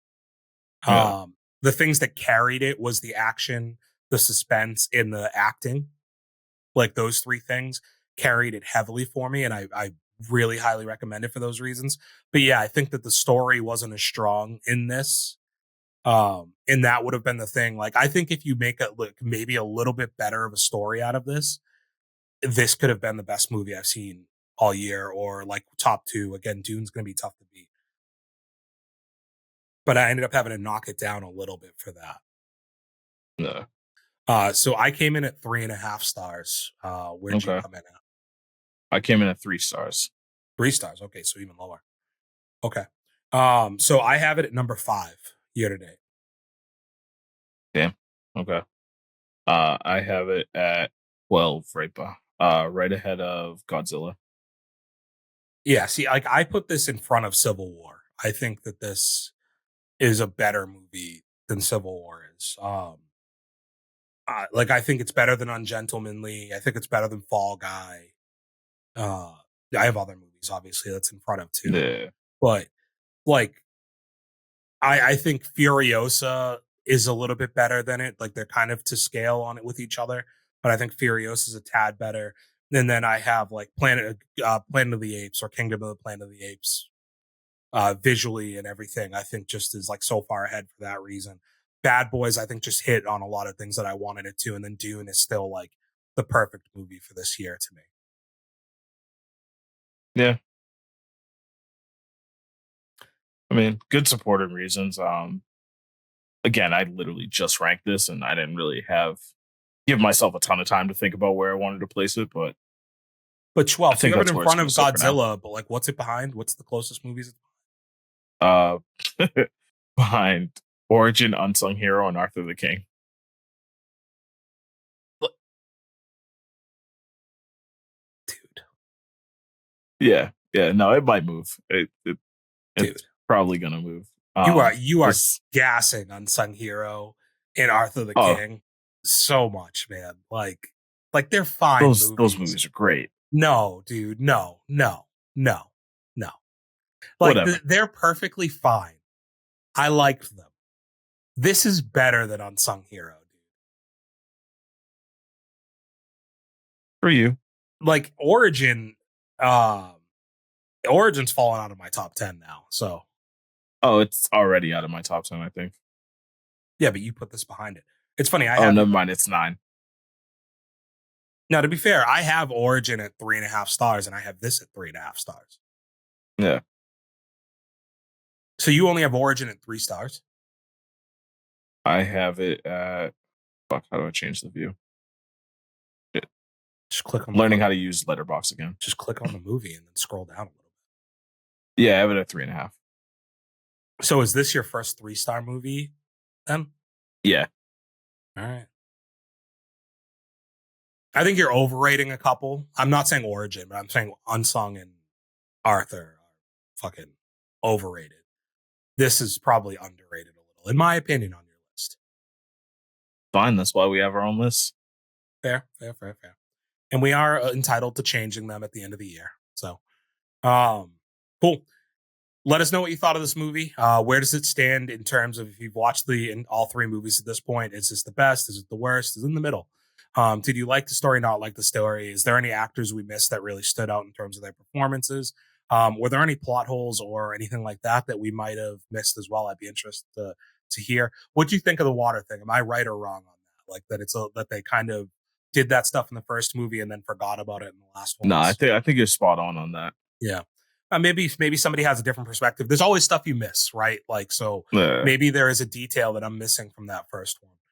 S2: yeah.
S1: The things that carried it was the action, the suspense, and the acting. Like those three things carried it heavily for me, and I really highly recommend it for those reasons. But yeah, I think that the story wasn't as strong in this. And that would have been the thing. Like, I think if you make it look maybe a little bit better of a story out of this could have been the best movie I've seen all year, or like top two. Again, Dune's going to be tough to beat, but I ended up having to knock it down a little bit for that.
S2: No.
S1: So I came in at 3.5 stars. Where'd you
S2: Okay.
S1: come in at?
S2: I came in at 3 stars.
S1: 3 stars. Okay, so even lower. Okay. So I have it at number 5 year to date.
S2: Damn. Okay. I have it at 12, right ahead of Godzilla.
S1: Yeah, see, like I put this in front of Civil War. I think that this is a better movie than Civil War is. Like I think it's better than Ungentlemanly. I think it's better than Fall Guy. I have other movies movies, obviously, that's in front of two.
S2: Yeah.
S1: But like, I think Furiosa is a little bit better than it. Like they're kind of to scale on it with each other, but I think Furiosa is a tad better. And then I have like Planet of the Apes or Kingdom of the Planet of the Apes, visually and everything. I think just is like so far ahead for that reason. Bad Boys, I think, just hit on a lot of things that I wanted it to, and then Dune is still like the perfect movie for this year to me.
S2: Yeah. I mean, good supporting reasons. Again, I literally just ranked this and I didn't really give myself a ton of time to think about where I wanted to place it, but
S1: But
S2: I
S1: 12, so you
S2: think
S1: have it
S2: that's
S1: in
S2: where it's
S1: front of
S2: gonna sit for now.
S1: Godzilla, but like, what's it behind? What's the closest movies?
S2: Uh behind Origin, Unsung Hero, and Arthur the King.
S1: Dude,
S2: Yeah. Yeah. No, it might move.
S1: dude,
S2: It's probably gonna move.
S1: you are
S2: This
S1: gassing on Sung Hero and Arthur the
S2: oh
S1: King so much, man. Like they're fine
S2: those
S1: movies.
S2: movies are great.
S1: No, dude, no, no, no, no. Like
S2: Whatever.
S1: they're perfectly fine. I liked them. This is better than Unsung Hero, dude.
S2: For you.
S1: Like um, Origin's fallen out of my top 10 now. So
S2: Oh, it's already out of my top 10, I think.
S1: yeah, but you put this behind it. It's funny. I
S2: Oh,
S1: have
S2: never mind. It's 9.
S1: now. To be fair, I have Origin at 3.5 stars, and I have this at 3.5 stars.
S2: Yeah.
S1: So you only have Origin at 3 stars.
S2: I have it at fuck, how do I change the view? Shit.
S1: Just click on the
S2: Learning how to use Letterboxd again.
S1: just click on the movie and then scroll down a little
S2: Yeah, I have it at 3.5.
S1: bit. So is this your first 3 star movie then?
S2: Yeah.
S1: All right. I think you're overrating a couple. I'm not saying Origin, but I'm saying Unsung and Arthur are fucking overrated. This is probably underrated a little, in my opinion, on your list.
S2: Fine. That's why we have our own list.
S1: Fair, fair, fair, fair. And we are entitled to changing them at the end of the year. So, um, cool. Let us know what you thought of this movie. Where does it stand in terms of if you've watched all three movies at this point? Is this the best? Is it the worst? Is it in the middle? Did you like the story? Not like the story? Is there any actors we missed that really stood out in terms of their performances? Were there any plot holes or anything like that that we might have missed as well? I'd be interested to hear. What do you think of the water thing? Am I right or wrong on that? Like that they kind of did that stuff in the first movie and then forgot about it in the last
S2: No,
S1: ones.
S2: I think you're spot on that.
S1: Yeah. Maybe somebody has a different perspective. There's always stuff you miss, right? Like, so
S2: Yeah.
S1: maybe there is a detail that I'm missing from that first one.